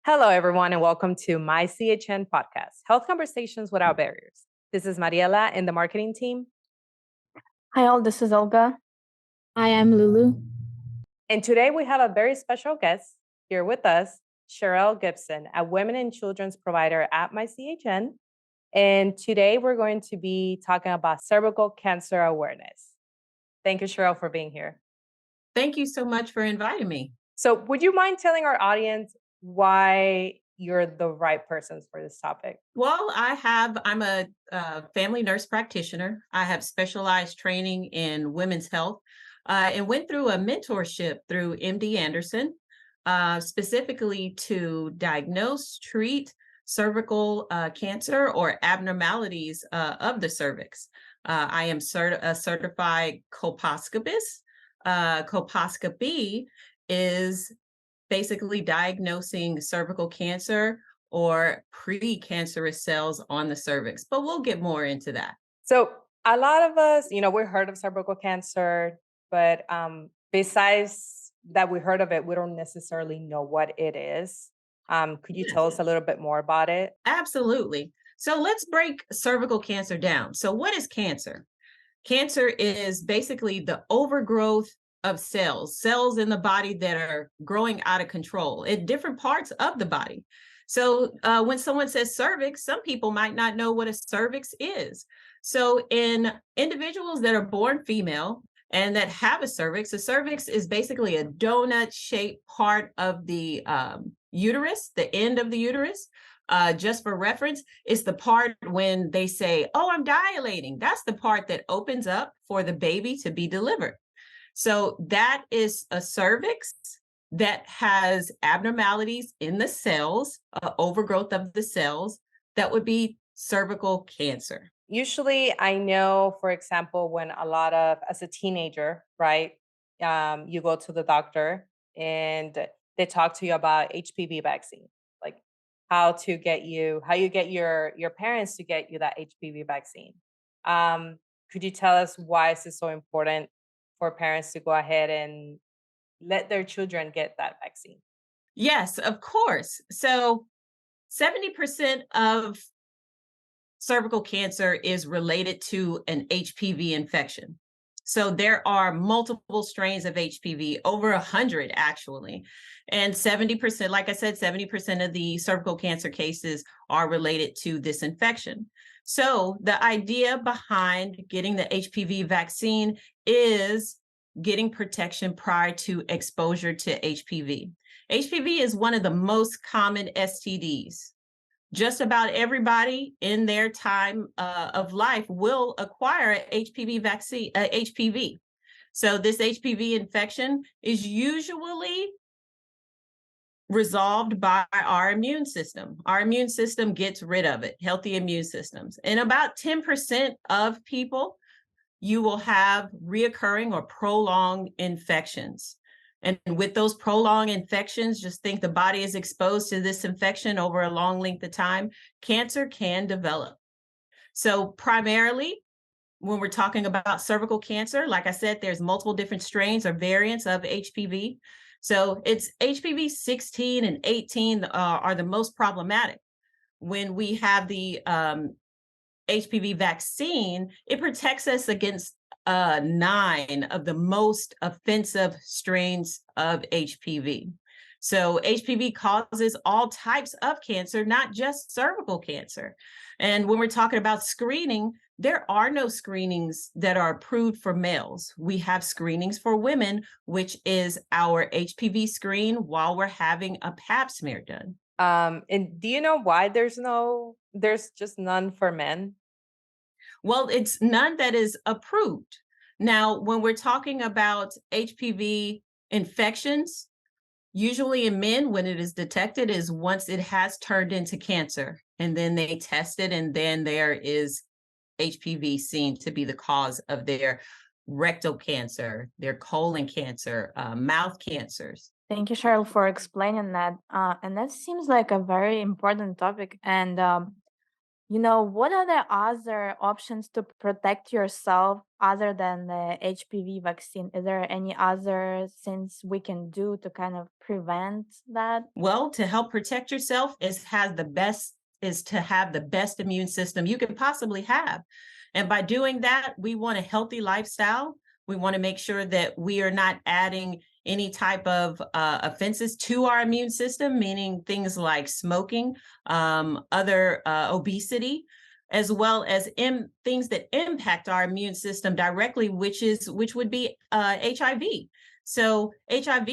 Hello, everyone, and welcome to MyCHN podcast, Health Conversations Without Barriers. This is Mariela in the marketing team. Hi all, this is Olga. Hi, I'm Lulu. And today we have a very special guest here with us, Cheryl Gibson, a women and children's provider at MyCHN. And today we're going to be talking about cervical cancer awareness. Thank you, Cheryl, for being here. Thank you so much for inviting me. So would you mind telling our audience why you're the right persons for this topic? Well, I'm a family nurse practitioner. I have specialized training in women's health and went through a mentorship through MD Anderson, specifically to diagnose, treat cervical cancer or abnormalities of the cervix. I am a certified colposcopist. Colposcopy is basically diagnosing cervical cancer or precancerous cells on the cervix, but we'll get more into that. So a lot of us, we heard of cervical cancer, but besides that we heard of it, we don't necessarily know what it is. Could you tell us a little bit more about it? Absolutely. So let's break cervical cancer down. So what is cancer? Cancer is basically the overgrowth of cells in the body that are growing out of control in different parts of the body. So when someone says cervix, some people might not know what a cervix is. So in individuals that are born female and that have a cervix is basically a donut-shaped part of the uterus, the end of the uterus. Just for reference, it's the part when they say, oh, I'm dilating. That's the part that opens up for the baby to be delivered. So that is a cervix that has abnormalities in the cells, overgrowth of the cells. That would be cervical cancer. Usually, I know, for example, when as a teenager, right, you go to the doctor and they talk to you about HPV vaccine, like how you get your parents to get you that HPV vaccine. Could you tell us why is it so important for parents to go ahead and let their children get that vaccine? Yes, of course. So 70% of cervical cancer is related to an HPV infection. So there are multiple strains of HPV, over 100 actually. And 70%, like I said, 70% of the cervical cancer cases are related to this infection. So the idea behind getting the HPV vaccine is getting protection prior to exposure to HPV. HPV is one of the most common STDs. Just about everybody in their time of life will acquire an HPV vaccine, HPV. So this HPV infection is usually resolved by our immune system. Our immune system gets rid of it, healthy immune systems. In about 10% of people, you will have reoccurring or prolonged infections. And with those prolonged infections, just think the body is exposed to this infection over a long length of time, cancer can develop. So primarily, when we're talking about cervical cancer, like I said, there's multiple different strains or variants of HPV. So it's HPV 16 and 18 are the most problematic. When we have the HPV vaccine, it protects us against 9 of the most offensive strains of HPV. So HPV causes all types of cancer, not just cervical cancer. And when we're talking about screening, there are no screenings that are approved for males. We have screenings for women, which is our HPV screen while we're having a pap smear done. And do you know why there's just none for men? Well, it's none that is approved. Now, when we're talking about HPV infections, usually in men, when it is detected is once it has turned into cancer, and then they test it, and then there is HPV seen to be the cause of their rectal cancer, their colon cancer, mouth cancers. Thank you, Cheryl, for explaining that. And that seems like a very important topic. And What are the other options to protect yourself other than the HPV vaccine? Is there any other things we can do to kind of prevent that? Well, to help protect yourself is to have the best immune system you can possibly have. And by doing that, we want a healthy lifestyle. We want to make sure that we are not adding any type of offenses to our immune system, meaning things like smoking, other obesity, as well as things that impact our immune system directly, which would be HIV. So HIV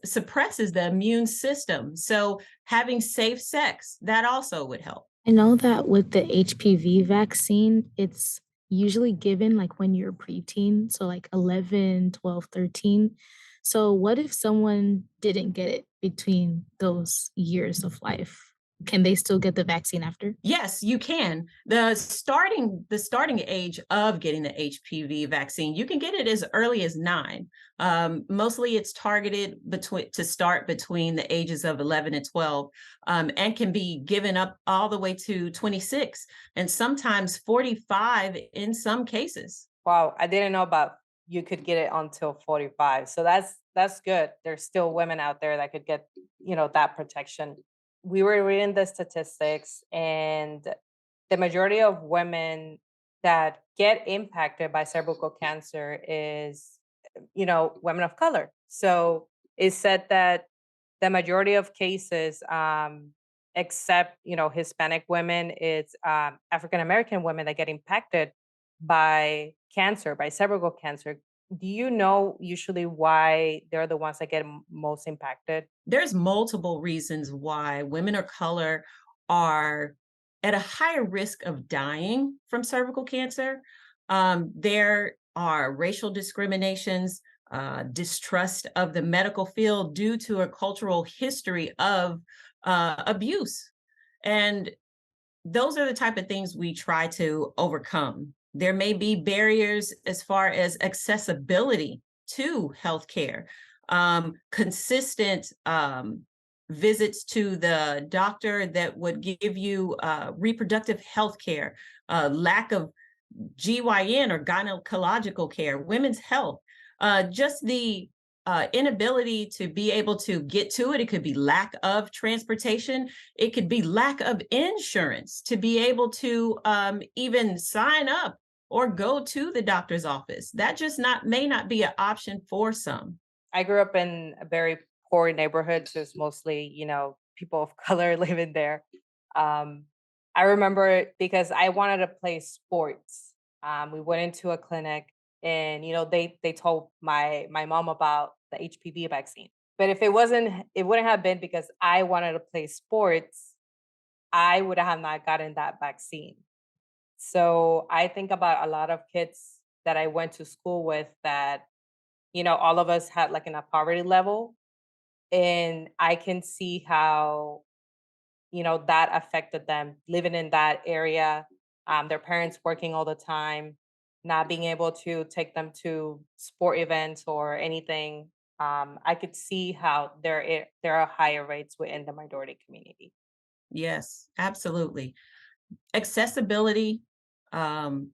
suppresses the immune system. So having safe sex, that also would help. I know that with the HPV vaccine, it's usually given like when you're preteen, so like 11, 12, 13. So what if someone didn't get it between those years of life? Can they still get the vaccine after? Yes, you can. The starting age of getting the HPV vaccine, you can get it as early as 9. Mostly it's targeted between the ages of 11 and 12, and can be given up all the way to 26 and sometimes 45 in some cases. Wow, I didn't know about you could get it until 45. So that's good. There's still women out there that could get, that protection. We were reading the statistics, and the majority of women that get impacted by cervical cancer is, women of color. So it said that the majority of cases, except, Hispanic women, it's African American women that get impacted by cancer, by cervical cancer. Do you know usually why they're the ones that get most impacted? There's multiple reasons why women of color are at a higher risk of dying from cervical cancer. There are racial discriminations, distrust of the medical field due to a cultural history of abuse. And those are the type of things we try to overcome. There may be barriers as far as accessibility to healthcare, consistent visits to the doctor that would give you reproductive health care, lack of GYN or gynecological care, women's health, just the inability to be able to get to it. It could be lack of transportation. It could be lack of insurance to be able to even sign up or go to the doctor's office. That just may not be an option for some. I grew up in a very poor neighborhood, so it's mostly, people of color living there. Um, I remember it because I wanted to play sports. We went into a clinic, and they told my mom about the HPV vaccine. But if it wouldn't have been because I wanted to play sports, I would have not gotten that vaccine. So I think about a lot of kids that I went to school with that, all of us had like in a poverty level. And I can see how, that affected them living in that area, their parents working all the time, not being able to take them to sport events or anything. I could see how there are higher rates within the minority community. Yes, absolutely. Accessibility, um,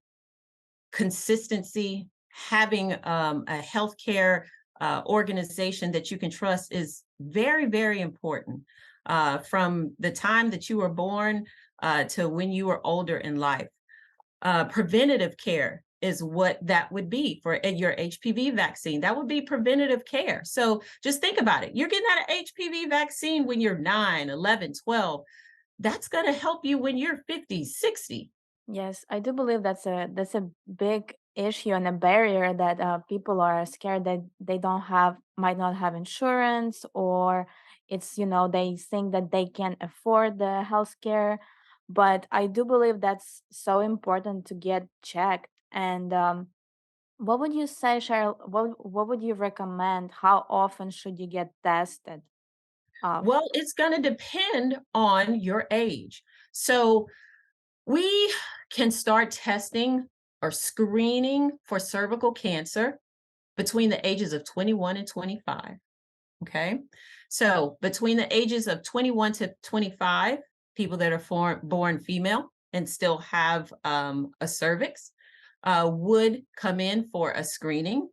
consistency, having a healthcare organization that you can trust is very, very important. From the time that you were born to when you were older in life, preventative care is what that would be for your HPV vaccine. That would be preventative care. So just think about it. You're getting that HPV vaccine when you're 9, 11, 12. That's going to help you when you're 50, 60. Yes, I do believe that's a big issue and a barrier that people are scared that they don't have might not have insurance, or they think that they can afford the health care. But I do believe that's so important to get checked. And what would you say, Cheryl? What would you recommend? How often should you get tested? Uh, Well, it's going to depend on your age. So we can start testing or screening for cervical cancer between the ages of 21 and 25. Okay. So between the ages of 21 to 25, people that are born female and still have a cervix, would come in for a screening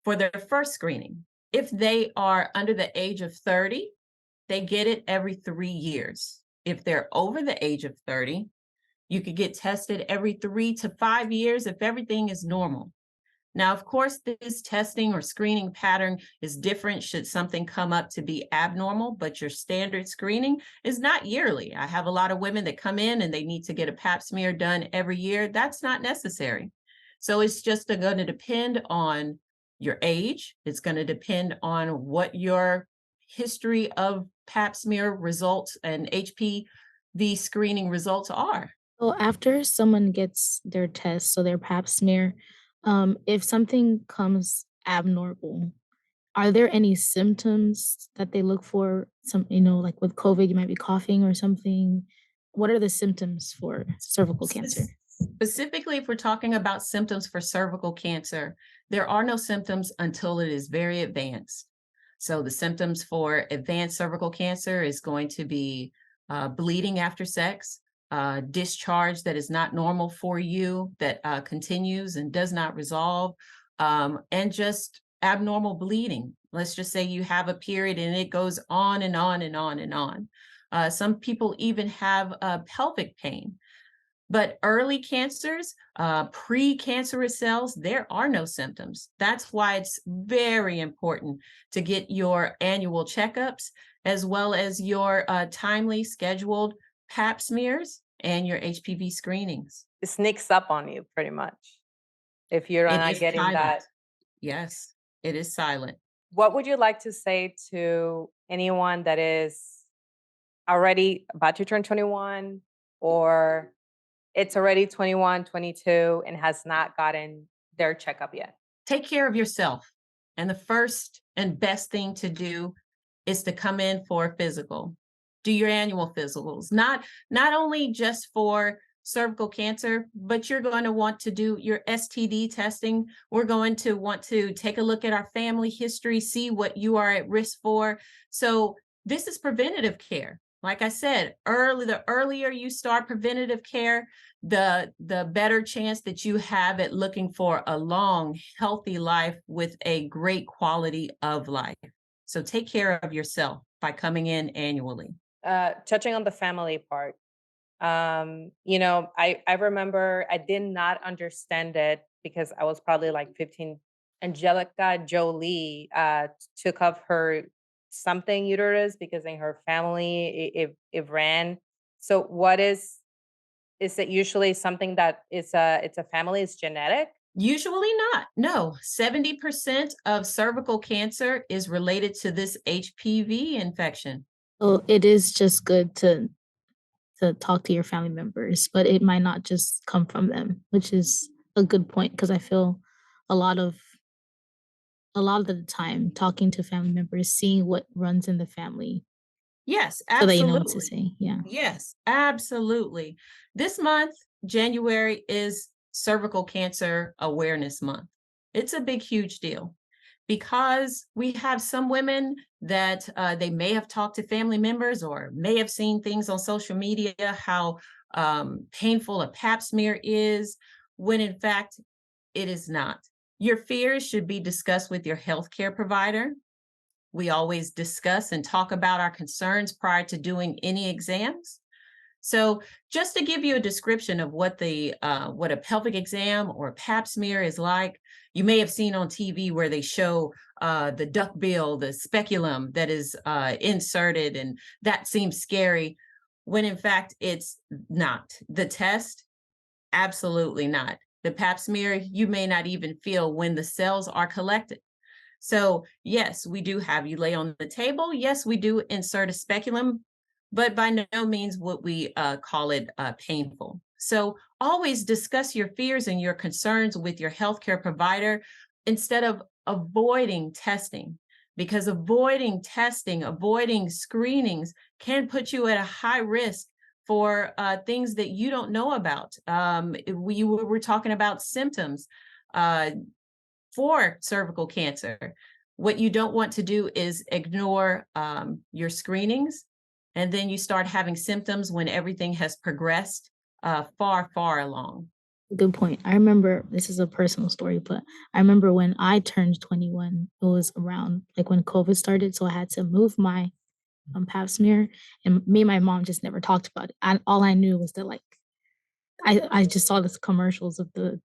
for their first screening. If they are under the age of 30, they get it every 3 years. If they're over the age of 30, you could get tested every 3 to 5 years if everything is normal. Now, of course, this testing or screening pattern is different should something come up to be abnormal, but your standard screening is not yearly. I have a lot of women that come in and they need to get a pap smear done every year. That's not necessary. So it's just going to depend on your age. It's going to depend on what your history of pap smear results and HPV screening results are. So after someone gets their test, so their pap smear, if something comes abnormal, are there any symptoms that they look for? Some, like with COVID, you might be coughing or something. What are the symptoms for cervical cancer? Specifically, if we're talking about symptoms for cervical cancer, there are no symptoms until it is very advanced. So the symptoms for advanced cervical cancer is going to be bleeding after sex, discharge that is not normal for you, that continues and does not resolve, and just abnormal bleeding. Let's just say you have a period and it goes on and on and on and on. Some people even have pelvic pain. But early cancers, pre-cancerous cells, there are no symptoms. That's why it's very important to get your annual checkups as well as your timely scheduled pap smears and your HPV screenings. It sneaks up on you pretty much if you're It not is getting silent. that. Yes, it is silent. What would you like to say to anyone that is already about to turn 21, or it's already 21, 22, and has not gotten their checkup yet? Take care of yourself. And the first and best thing to do is to come in for a physical. Do your annual physicals, not only just for cervical cancer, but you're going to want to do your STD testing. We're going to want to take a look at our family history, see what you are at risk for. So this is preventative care. Like I said, the earlier you start preventative care, the better chance that you have at looking for a long, healthy life with a great quality of life. So take care of yourself by coming in annually. Touching on the family part, I remember I did not understand it because I was probably like 15. Angelica Jolie took off her something uterus because in her family it ran. So what is it usually something that it's a family, it's genetic? Usually not. No, 70% of cervical cancer is related to this HPV infection. So it is just good to talk to your family members, but it might not just come from them, which is a good point because I feel a lot of the time talking to family members, seeing what runs in the family Yes, so that you know what to absolutely. say. Yeah. Yes, absolutely. This month, January, is Cervical Cancer Awareness Month. It's a big, huge deal because we have some women that they may have talked to family members or may have seen things on social media, how painful a pap smear is, when in fact, it is not. Your fears should be discussed with your healthcare provider. We always discuss and talk about our concerns prior to doing any exams. So just to give you a description of what what a pelvic exam or a pap smear is like, you may have seen on TV where they show the duckbill, the speculum that is inserted, and that seems scary, when in fact it's not. The test, absolutely not. The pap smear, you may not even feel when the cells are collected. So yes, we do have you lay on the table. Yes, we do insert a speculum, but by no means would we call it painful. So always discuss your fears and your concerns with your healthcare provider instead of avoiding testing, because avoiding testing, avoiding screenings can put you at a high risk for things that you don't know about. We were talking about symptoms. For cervical cancer, what you don't want to do is ignore your screenings And then you start having symptoms when everything has progressed far, far along. Good point. I remember this is a personal story, but I remember when I turned 21, it was around like when COVID started. So I had to move my pap smear, and me and my mom just never talked about it. All I knew was that like I just saw this commercials of the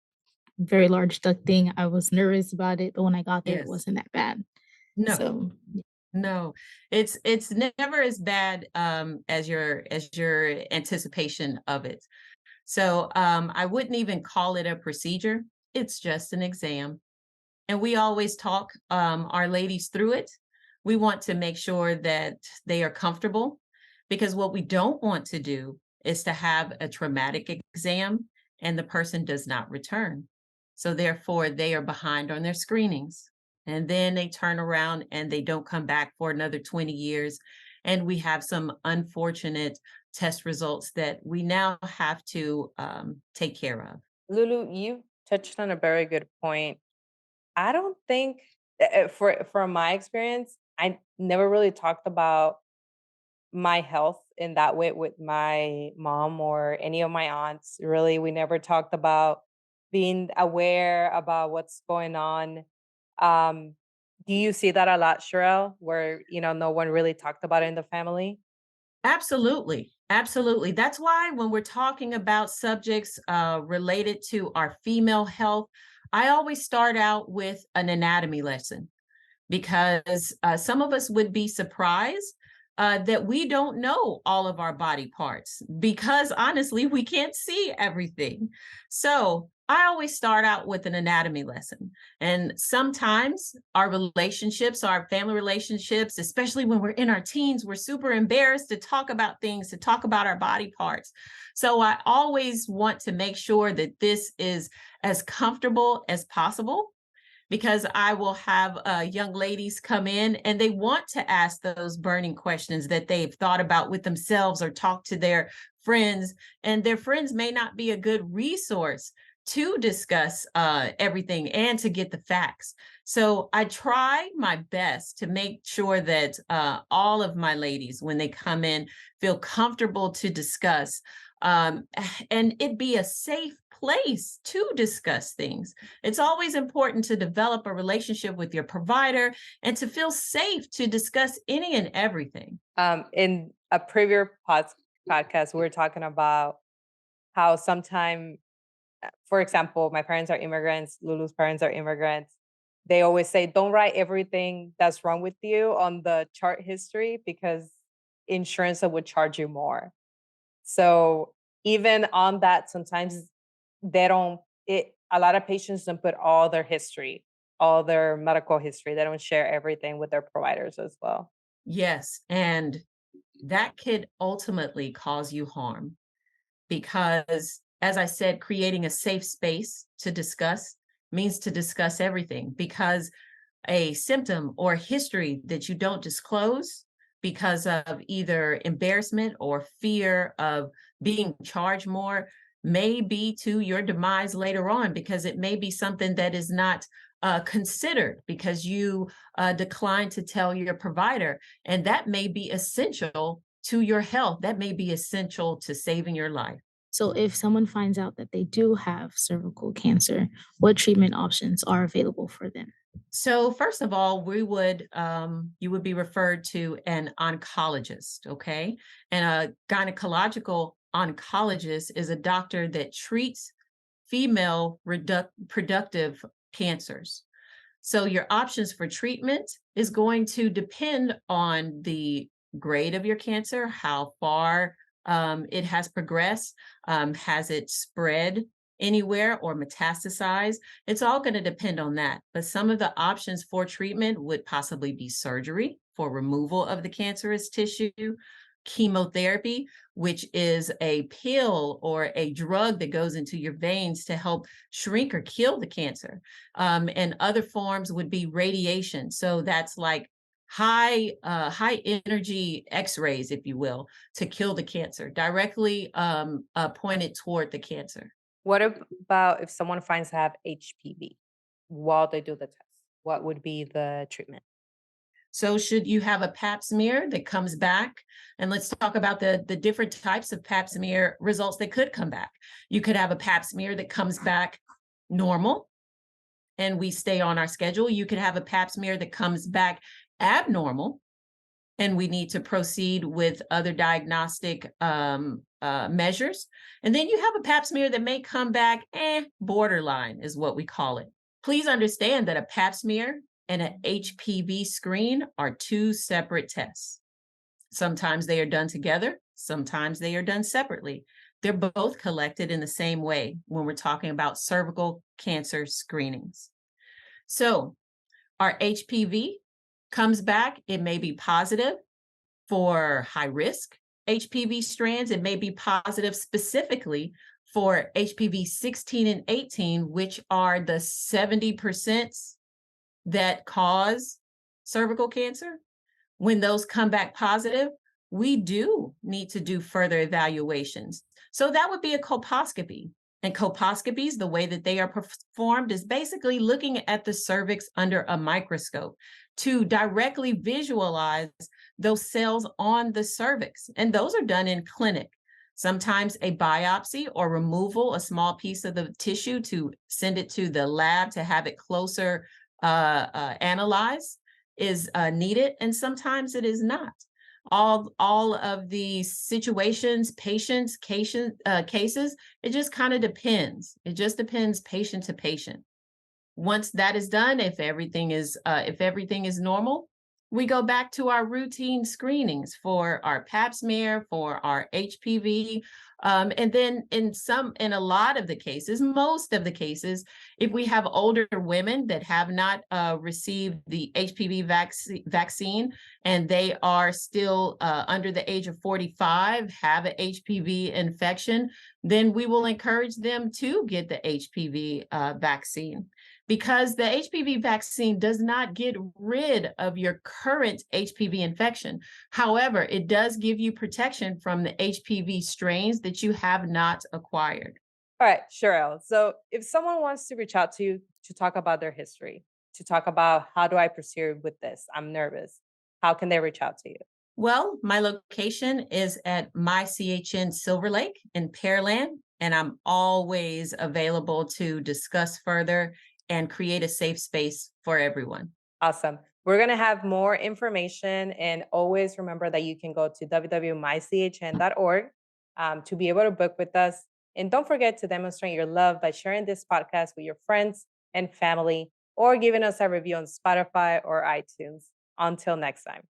very large duck thing. I was nervous about it, but when I got there, it Yes. wasn't that bad. No. So No, it's never as bad as your anticipation of it. So I wouldn't even call it a procedure. It's just an exam. And we always talk our ladies through it. We want to make sure that they are comfortable, because what we don't want to do is to have a traumatic exam and the person does not return. So therefore, they are behind on their screenings. And then they turn around and they don't come back for another 20 years. And we have some unfortunate test results that we now have to take care of. Lulu, you touched on a very good point. I don't think from my experience, I never really talked about my health in that way with my mom or any of my aunts. Really, we never talked about being aware about what's going on. Um, do you see that a lot, Sherelle, where no one really talked about it in the family? Absolutely. Absolutely. That's why when we're talking about subjects related to our female health, I always start out with an anatomy lesson, because some of us would be surprised that we don't know all of our body parts, because honestly, we can't see everything. So I always start out with an anatomy lesson. And sometimes our relationships, our family relationships, especially when we're in our teens, we're super embarrassed to talk about things, to talk about our body parts. So I always want to make sure that this is as comfortable as possible, because I will have young ladies come in and they want to ask those burning questions that they've thought about with themselves or talk to their friends, and their friends may not be a good resource to discuss everything and to get the facts. So I try my best to make sure that all of my ladies, when they come in, feel comfortable to discuss, um, and it be a safe place to discuss things. It's always important to develop a relationship with your provider and to feel safe to discuss any and everything. In a previous podcast, we were talking about how sometime, for example, my parents are immigrants, Lulu's parents are immigrants. They always say, don't write everything that's wrong with you on the chart history because insurance would charge you more. So even on that, sometimes they don't, a lot of patients don't put all their history, all their medical history. They don't share everything with their providers as well. Yes, and that could ultimately cause you harm, because, as I said, creating a safe space to discuss means to discuss everything, because a symptom or history that you don't disclose because of either embarrassment or fear of being charged more may be to your demise later on, because it may be something that is not considered because you declined to tell your provider. And that may be essential to your health. That may be essential to saving your life. so if someone finds out that they do have cervical cancer, what treatment options are available for them? So first of all, you would be referred to an oncologist, okay? And a gynecological oncologist is a doctor that treats female productive cancers. So your options for treatment is going to depend on the grade of your cancer, how far it has progressed, has it spread anywhere or metastasized. It's all going to depend on that. But some of the options for treatment would possibly be surgery for removal of the cancerous tissue, chemotherapy, which is a pill or a drug that goes into your veins to help shrink or kill the cancer. And other forms would be radiation. So that's like high energy X-rays, if you will, to kill the cancer, directly pointed toward the cancer. What about if someone finds to have HPV while they do the test? What would be the treatment? So should you have a pap smear that comes back? And let's talk about the different types of pap smear results that could come back. You could have a pap smear that comes back normal and we stay on our schedule. You could have a pap smear that comes back abnormal and we need to proceed with other diagnostic measures. And then you have a pap smear that may come back borderline is what we call it. Please understand that a pap smear and an HPV screen are two separate tests. Sometimes they are done together, sometimes they are done separately. They're both collected in the same way when we're talking about cervical cancer screenings. So our HPV comes back, it may be positive for high risk HPV strands. It may be positive specifically for HPV 16 and 18, which are the 70% that cause cervical cancer. When those come back positive, we do need to do further evaluations. So that would be a colposcopy. And colposcopies, the way that they are performed is basically looking at the cervix under a microscope to directly visualize those cells on the cervix. And those are done in clinic. Sometimes a biopsy or removal, a small piece of the tissue to send it to the lab to have it closer analyzed is needed. And sometimes it is not. All of the situations, patients, cases, it just kind of depends. It just depends patient to patient. Once that is done, if everything is normal, we go back to our routine screenings for our pap smear, for our HPV. And then in a lot of the cases, most of the cases, if we have older women that have not received the HPV vaccine and they are still under the age of 45, have an HPV infection, then we will encourage them to get the HPV vaccine. Because the HPV vaccine does not get rid of your current HPV infection. However, it does give you protection from the HPV strains that you have not acquired. All right, Cheryl. So if someone wants to reach out to you to talk about their history, to talk about how do I proceed with this? I'm nervous. How can they reach out to you? Well, my location is at MyCHN Silver Lake in Pearland, and I'm always available to discuss further and create a safe space for everyone. Awesome. We're going to have more information, and always remember that you can go to www.mychn.org to be able to book with us. And don't forget to demonstrate your love by sharing this podcast with your friends and family or giving us a review on Spotify or iTunes. Until next time.